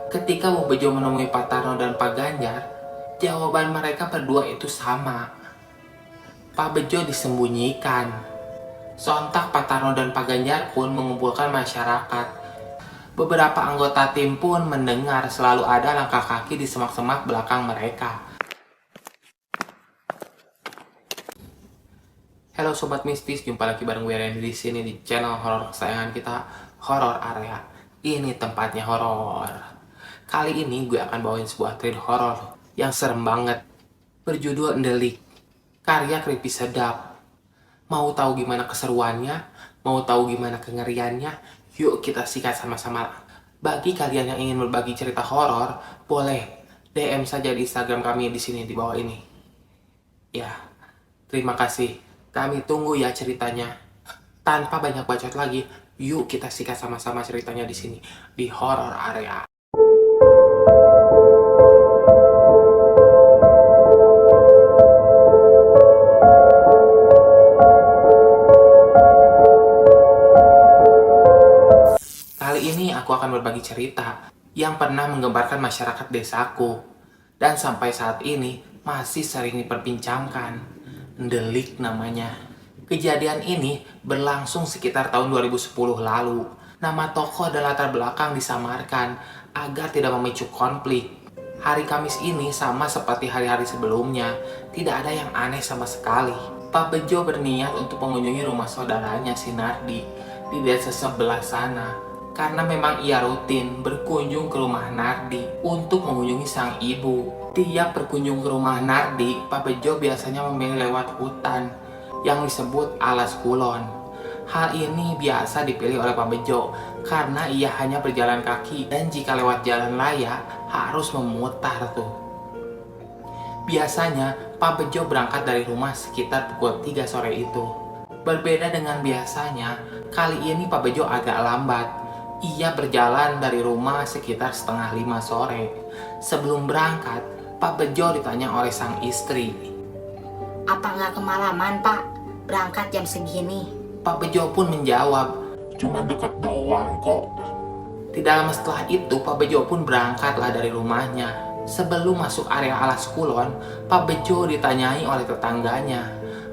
Ketika Bu Bejo menemui Pak Tarno dan Pak Ganjar, jawaban mereka berdua itu sama. Pak Bejo disembunyikan. Sontak Pak Tarno dan Pak Ganjar pun mengumpulkan masyarakat. Beberapa anggota tim pun mendengar selalu ada langkah kaki di semak-semak belakang mereka. Halo Sobat Mistis, jumpa lagi bareng gue Randy di sini di channel horor kesayangan kita, Horor Area. Ini tempatnya horor. Kali ini gue akan bawain sebuah thriller horor yang serem banget, berjudul Endelik, karya Creepy Sedap. Mau tahu gimana keseruannya? Mau tahu gimana kengeriannya? Yuk kita sikat sama-sama. Bagi kalian yang ingin berbagi cerita horor, boleh DM saja di Instagram kami di sini di bawah ini. Ya, terima kasih. Kami tunggu ya ceritanya. Tanpa banyak bacot lagi, yuk kita sikat sama-sama ceritanya di sini di Horor Area. Kali ini aku akan berbagi cerita yang pernah menggemparkan masyarakat desaku dan sampai saat ini masih sering diperbincangkan. Endelik namanya. Kejadian ini berlangsung sekitar tahun 2010 lalu. Nama tokoh dan latar belakang disamarkan agar tidak memicu konflik. Hari Kamis ini sama seperti hari-hari sebelumnya, tidak ada yang aneh sama sekali. Pak Bejo berniat untuk mengunjungi rumah saudaranya si Nardi di desa sebelah sana. Karena memang ia rutin berkunjung ke rumah Nardi untuk mengunjungi sang ibu. Tiap berkunjung ke rumah Nardi, Pak Bejo biasanya memilih lewat hutan yang disebut Alas Kulon. Hal ini biasa dipilih oleh Pak Bejo karena ia hanya berjalan kaki dan jika lewat jalan raya harus memutar tuh. Biasanya Pak Bejo berangkat dari rumah sekitar pukul 3 sore itu. Berbeda dengan biasanya, kali ini Pak Bejo agak lambat. Ia berjalan dari rumah sekitar setengah 5 sore. Sebelum berangkat, Pak Bejo ditanya oleh sang istri. Apa nggak kemalaman, Pak? Berangkat jam segini. Pak Bejo pun menjawab, Cuma dekat doang kok. tidak lama setelah itu, Pak Bejo pun berangkatlah dari rumahnya. Sebelum masuk area Alas Kulon, Pak Bejo ditanyai oleh tetangganya.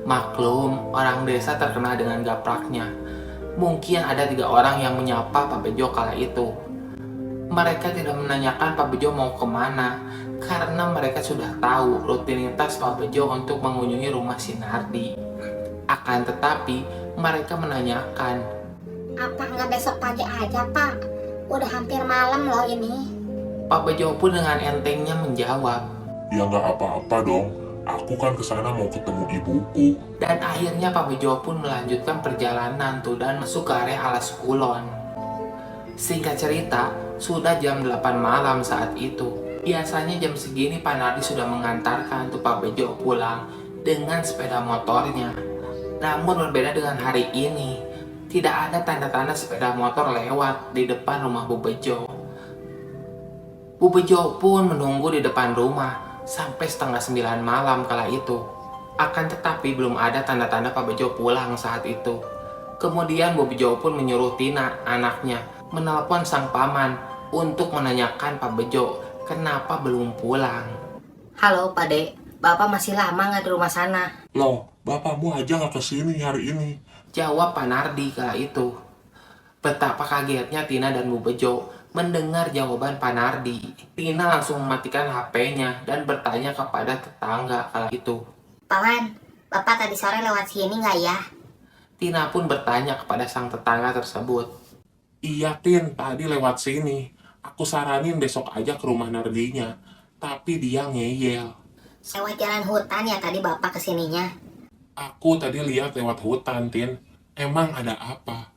Maklum, orang desa terkenal dengan gapraknya. Mungkin ada 3 orang yang menyapa Pak Bejo kala itu. Mereka tidak menanyakan Pak Bejo mau kemana, karena mereka sudah tahu rutinitas Pak Bejo untuk mengunjungi rumah si Nardi. Akan tetapi, mereka menanyakan, Apa nggak besok pagi aja, Pak? Udah hampir malam loh ini. Pak Bejo pun dengan entengnya menjawab. Ya nggak apa-apa dong. Aku kan kesana mau ketemu ibuku. Dan akhirnya Pak Bejo pun melanjutkan perjalanan tuh dan masuk ke area Alas Kulon. Singkat cerita, sudah jam 8 malam saat itu. Biasanya jam segini Pak Nardi sudah mengantarkan tuh Pak Bejo pulang dengan sepeda motornya. Namun berbeda dengan hari ini, tidak ada tanda-tanda sepeda motor lewat di depan rumah Bu Bejo. Bu Bejo pun menunggu di depan rumah sampai setengah 9 malam kala itu. Akan tetapi belum ada tanda-tanda Pak Bejo pulang saat itu. Kemudian Bu Bejo pun menyuruh Tina, anaknya, menelpon sang paman untuk menanyakan Pak Bejo kenapa belum pulang. Halo, Pak Dek. Bapak masih lama nggak di rumah sana? Loh, bapakmu aja nggak kesini hari ini. Jawab Pak Nardi kala itu. Betapa kagetnya Tina dan Bu Bejo mendengar jawaban Pak Nardi. Tina langsung mematikan HP-nya dan bertanya kepada tetangga kala itu. Paman, Bapak tadi sore lewat sini nggak ya? Tina pun bertanya kepada sang tetangga tersebut. Iya Tin, tadi lewat sini. Aku saranin besok aja ke rumah Nardinya. Tapi dia ngeyel. Lewat jalan hutan ya tadi Bapak kesininya. Aku tadi lihat lewat hutan Tin. Emang ada apa?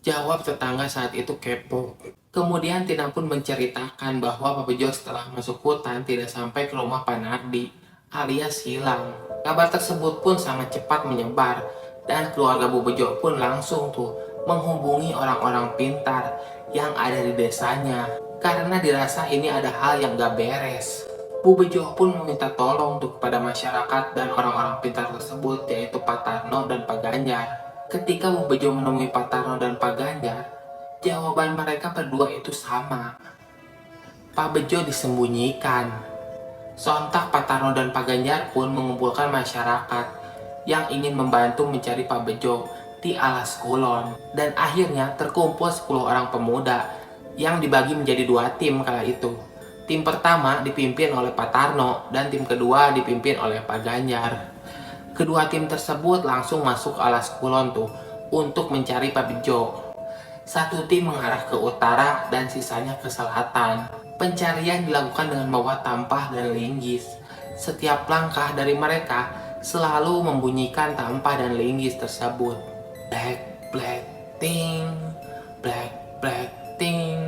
Jawab tetangga saat itu kepo. Kemudian Tina pun menceritakan bahwa Pak Bejo setelah masuk hutan tidak sampai ke rumah Pak Nardi alias hilang. Kabar tersebut pun sangat cepat menyebar dan keluarga Bu Bejo pun langsung tuh menghubungi orang-orang pintar yang ada di desanya karena dirasa ini ada hal yang gak beres. Bu Bejo pun meminta tolong tuh kepada masyarakat dan orang-orang pintar tersebut yaitu Pak Tarno dan Pak Ganjar. Ketika Bu Bejo menemui Pak Tarno dan Pak Ganjar, jawaban mereka berdua itu sama. Pak Bejo disembunyikan. Sontak Pak Tarno dan Pak Ganjar pun mengumpulkan masyarakat yang ingin membantu mencari Pak Bejo di Alas Kulon. Dan akhirnya terkumpul 10 orang pemuda yang dibagi menjadi 2 tim kala itu. Tim pertama dipimpin oleh Pak Tarno dan tim kedua dipimpin oleh Pak Ganjar. Kedua tim tersebut langsung masuk Alas Kulon tuh untuk mencari Pak Bejo. Satu tim mengarah ke utara dan sisanya ke selatan. Pencarian dilakukan dengan membawa tampah dan linggis. Setiap langkah dari mereka selalu membunyikan tampah dan linggis tersebut. Black, black, ting, black, black, ting.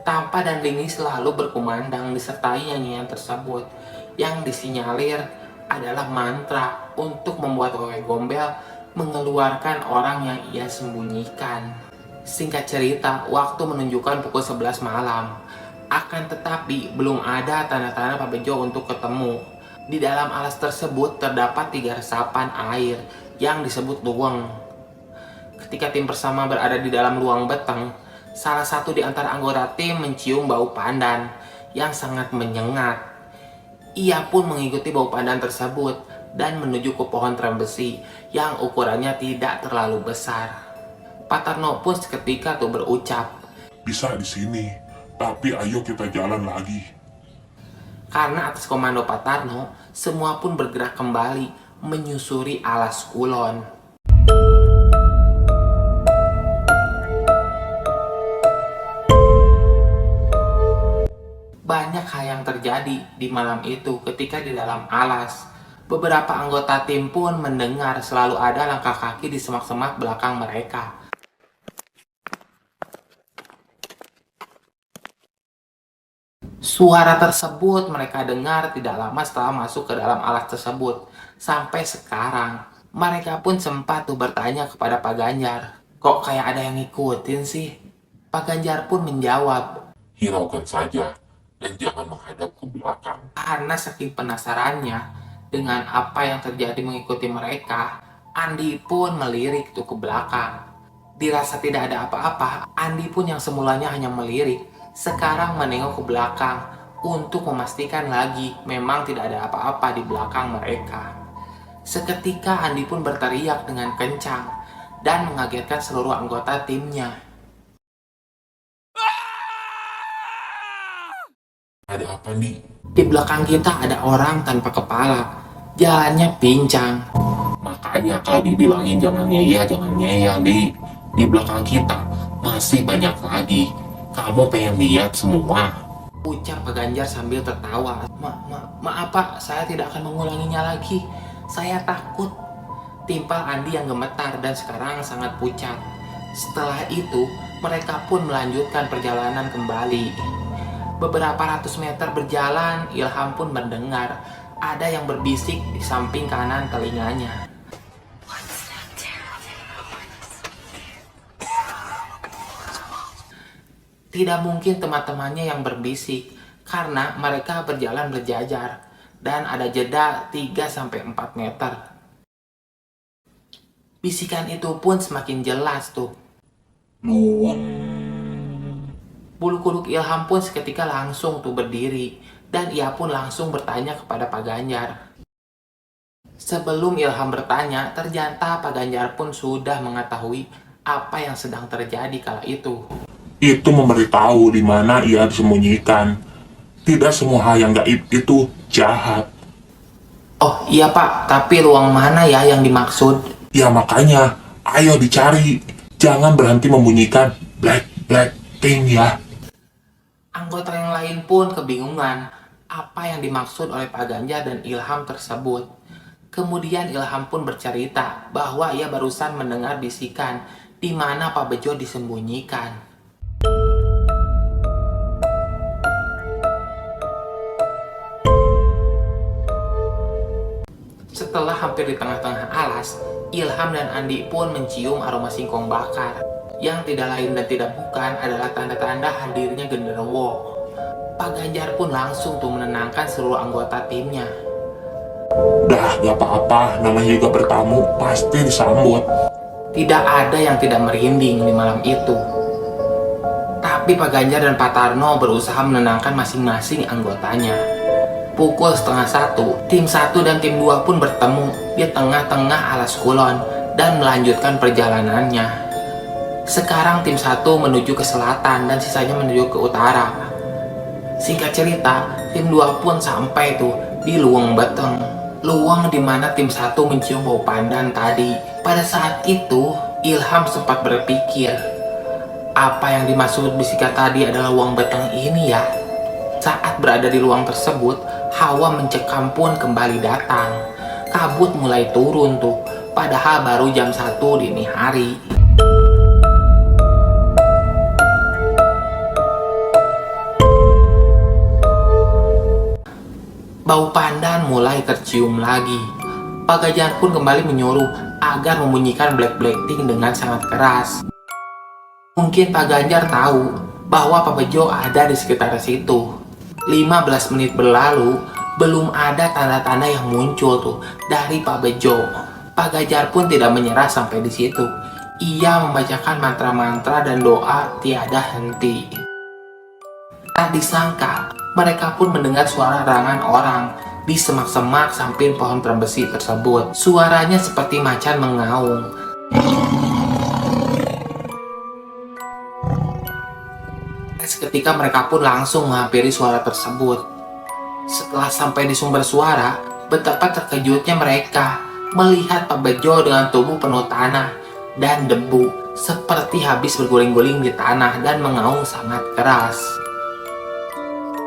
Tampah dan linggis selalu berkumandang disertai nyanyian tersebut yang disinyalir adalah mantra untuk membuat wewe gombel mengeluarkan orang yang ia sembunyikan. Singkat cerita, waktu menunjukkan pukul 11 malam. Akan tetapi, belum ada tanda-tanda Pak Bejo untuk ketemu. Di dalam alas tersebut terdapat 3 resapan air yang disebut luweng. Ketika tim bersama berada di dalam luang beteng, salah satu di antara anggota tim mencium bau pandan yang sangat menyengat. Ia pun mengikuti bau pandan tersebut dan menuju ke pohon trembesi yang ukurannya tidak terlalu besar. Pak Tarno pun seketika tuh berucap, Bisa di sini, tapi ayo kita jalan lagi. karena atas komando Pak Tarno, semua pun bergerak kembali menyusuri Alas Kulon. Banyak hal yang terjadi di malam itu ketika di dalam alas. Beberapa anggota tim pun mendengar selalu ada langkah kaki di semak-semak belakang mereka. Suara tersebut mereka dengar tidak lama setelah masuk ke dalam alas tersebut. Sampai sekarang, mereka pun sempat tuh bertanya kepada Pak Ganjar, kok kayak ada yang ngikutin sih? Pak Ganjar pun menjawab, Hiraukan saja, dan jangan menghadap ke belakang. karena saking penasarannya dengan apa yang terjadi mengikuti mereka, Andi pun melirik tuh ke belakang. Dirasa tidak ada apa-apa, Andi pun yang semulanya hanya melirik, sekarang menengok ke belakang untuk memastikan lagi memang tidak ada apa-apa di belakang mereka. Seketika Andi pun berteriak dengan kencang dan mengagetkan seluruh anggota timnya. Ada apa nih? Di belakang kita ada orang tanpa kepala, jalannya pincang. Makanya kalau dibilangin jangan ngeyel di belakang kita masih banyak lagi. Kamu pengen lihat semua? Ucap Pak Ganjar sambil tertawa. Maaf Pak, saya tidak akan mengulanginya lagi. Saya takut. Timpal Andi yang gemetar dan sekarang sangat pucat. Setelah itu, mereka pun melanjutkan perjalanan kembali. Beberapa ratus meter berjalan, Ilham pun mendengar ada yang berbisik di samping kanan telinganya. Tidak mungkin teman-temannya yang berbisik karena mereka berjalan berjajar dan ada jeda 3-4 meter. Bisikan itu pun semakin jelas tuh. Bulu kuduk Ilham pun seketika langsung tuh berdiri dan ia pun langsung bertanya kepada Pak Ganjar. Sebelum Ilham bertanya, ternyata Pak Ganjar pun sudah mengetahui apa yang sedang terjadi kala itu. Itu memberitahu di mana ia disembunyikan. Tidak semua hal yang gaib itu jahat. Oh iya Pak, tapi ruang mana ya yang dimaksud? Ya makanya, ayo dicari. Jangan berhenti membunyikan black black thing ya. Anggota yang lain pun kebingungan apa yang dimaksud oleh Pak Ganjar dan Ilham tersebut. Kemudian Ilham pun bercerita bahwa ia barusan mendengar bisikan di mana Pak Bejo disembunyikan. Setelah hampir di tengah-tengah alas, Ilham dan Andi pun mencium aroma singkong bakar. Yang tidak lain dan tidak bukan adalah tanda-tanda hadirnya genderuwo. Pak Ganjar pun langsung tuh menenangkan seluruh anggota timnya. Dah, gak apa-apa, namanya juga bertamu, pasti disambut. Tidak ada yang tidak merinding di malam itu. Tapi Tapi Pak Ganjar dan Pak Tarno berusaha menenangkan masing-masing anggotanya. Pukul 12:30, tim 1 dan tim 2 pun bertemu di tengah-tengah alas kulon dan melanjutkan perjalanannya. Sekarang tim 1 menuju ke selatan dan sisanya menuju ke utara. Singkat cerita, tim 2 pun sampai tuh di Luwung Beteng. Luwung di mana tim 1 mencium bau pandan tadi. Pada saat itu, Ilham sempat berpikir, apa yang dimaksud bisikan tadi adalah Luwung Beteng ini ya? Saat berada di luang tersebut, hawa mencekam pun kembali datang. Kabut mulai turun tuh, padahal baru jam 1 dini hari. Bau pandan mulai tercium lagi. Pak Ganjar pun kembali menyuruh agar membunyikan black-blacking dengan sangat keras. Mungkin Pak Ganjar tahu bahwa Pak Bejo ada di sekitar situ. 15 menit berlalu, belum ada tanda-tanda yang muncul tuh dari Pak Bejo. Pak Ganjar pun tidak menyerah sampai di situ. Ia membacakan mantra-mantra dan doa tiada henti. Tak disangka, mereka pun mendengar suara rangan orang di semak-semak samping pohon terbesi tersebut. Suaranya seperti macan mengaum. Seketika mereka pun langsung menghampiri suara tersebut. Setelah sampai di sumber suara, betapa terkejutnya mereka melihat Pak Bejo dengan tubuh penuh tanah dan debu, seperti habis berguling-guling di tanah dan mengaum sangat keras.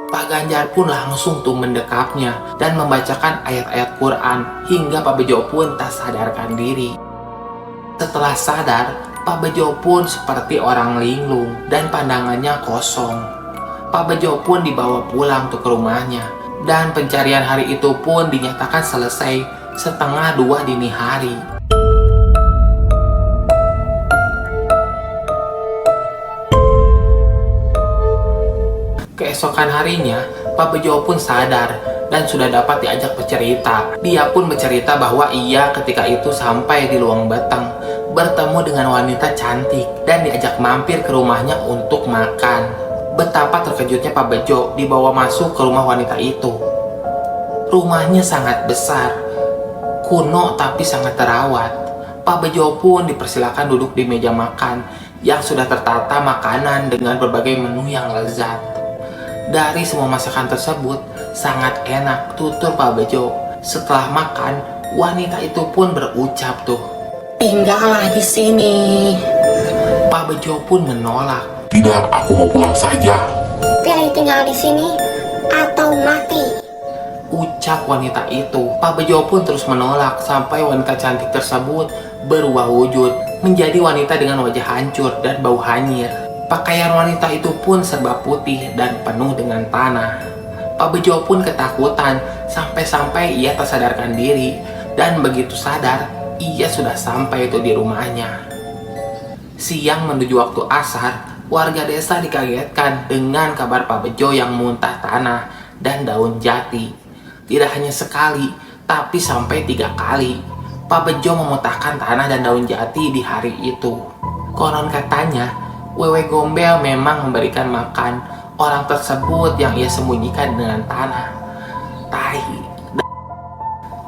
Pak Ganjar pun langsung tuh mendekapnya dan membacakan ayat-ayat Quran hingga Pak Bejo pun tak sadarkan diri. Setelah sadar, Pak Bejo pun seperti orang linglung dan pandangannya kosong. Pak Bejo pun dibawa pulang tuh ke rumahnya dan pencarian hari itu pun dinyatakan selesai setengah 2 dini hari. Keesokan harinya, Pak Bejo pun sadar dan sudah dapat diajak bercerita. Dia pun bercerita bahwa ia ketika itu sampai di Luwung Beteng, bertemu dengan wanita cantik dan diajak mampir ke rumahnya untuk makan. Betapa terkejutnya Pak Bejo dibawa masuk ke rumah wanita itu. Rumahnya sangat besar, kuno tapi sangat terawat. Pak Bejo pun dipersilakan duduk di meja makan yang sudah tertata makanan dengan berbagai menu yang lezat. Dari semua masakan tersebut, sangat enak, tutur Pak Bejo. Setelah makan, wanita itu pun berucap tuh, Tinggallah di sini. Pak Bejo pun menolak. Tidak, aku mau pulang saja. Pilih tinggal di sini atau mati. Ucap wanita itu. Pak Bejo pun terus menolak sampai wanita cantik tersebut berubah wujud menjadi wanita dengan wajah hancur dan bau hanyir. Pakaian wanita itu pun serba putih dan penuh dengan tanah. Pak Bejo pun ketakutan sampai-sampai ia tak sadarkan diri, dan begitu sadar, ia sudah sampai itu di rumahnya. Siang menuju waktu asar, warga desa dikagetkan dengan kabar Pak Bejo yang muntah tanah dan daun jati. Tidak hanya sekali, tapi sampai 3 kali. Pak Bejo memuntahkan tanah dan daun jati di hari itu. Konon katanya, Wewe Gombel memang memberikan makan orang tersebut yang ia sembunyikan dengan tanah, tahi,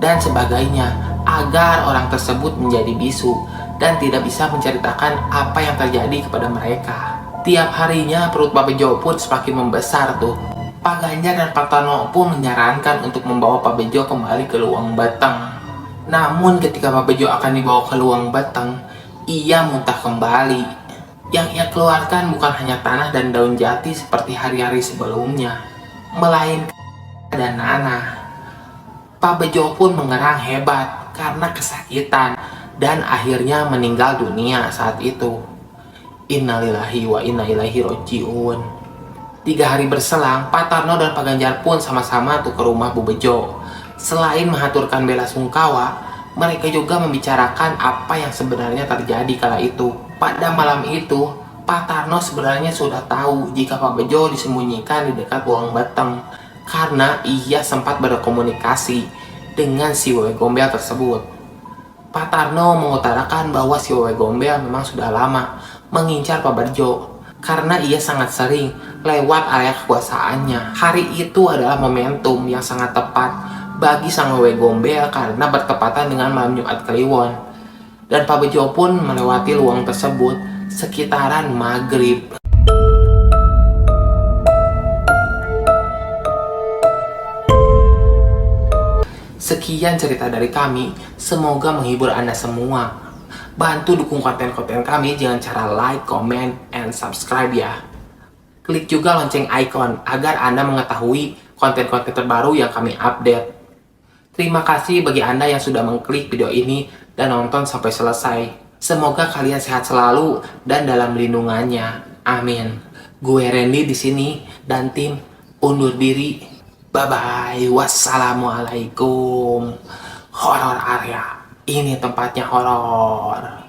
dan sebagainya agar orang tersebut menjadi bisu dan tidak bisa menceritakan apa yang terjadi kepada mereka. Tiap harinya perut Pak Bejo pun semakin membesar tuh. Pak Ganjar dan Pak Tarno pun menyarankan untuk membawa Pak Bejo kembali ke Luwung Beteng. Namun ketika Pak Bejo akan dibawa ke Luwung Beteng, ia muntah kembali. Yang ia keluarkan bukan hanya tanah dan daun jati seperti hari-hari sebelumnya, melainkan dan nanah. Pak Bejo pun mengerang hebat karena kesakitan dan akhirnya meninggal dunia saat itu. Innalillahi wa inna ilaihi roji'un. 3 hari berselang, Pak Tarno dan Pak Ganjar pun sama-sama tuh ke rumah Bu Bejo. Selain mengaturkan bela sungkawa, mereka juga membicarakan apa yang sebenarnya terjadi kala itu. Pada malam itu, Pak Tarno sebenarnya sudah tahu jika Pak Bejo disembunyikan di dekat Luwung Beteng karena ia sempat berkomunikasi dengan si Wewe Gombel tersebut. Pak Tarno mengutarakan bahwa si Wewe Gombel memang sudah lama mengincar Pak Bejo karena ia sangat sering lewat area kekuasaannya. Hari itu adalah momentum yang sangat tepat bagi sang wewe gombel karena bertepatan dengan malam Jumat Kliwon. Dan Pak Bejo pun melewati luang tersebut sekitaran maghrib. Sekian cerita dari kami, semoga menghibur Anda semua. Bantu dukung konten-konten kami dengan cara like, comment, and subscribe ya. Klik juga lonceng icon agar Anda mengetahui konten-konten terbaru yang kami update. Terima kasih bagi Anda yang sudah mengklik video ini dan nonton sampai selesai. Semoga kalian sehat selalu dan dalam lindungannya. Amin. Gue Randy di sini dan tim undur diri. Bye-bye. Wassalamualaikum. Horor area. Ini tempatnya horor.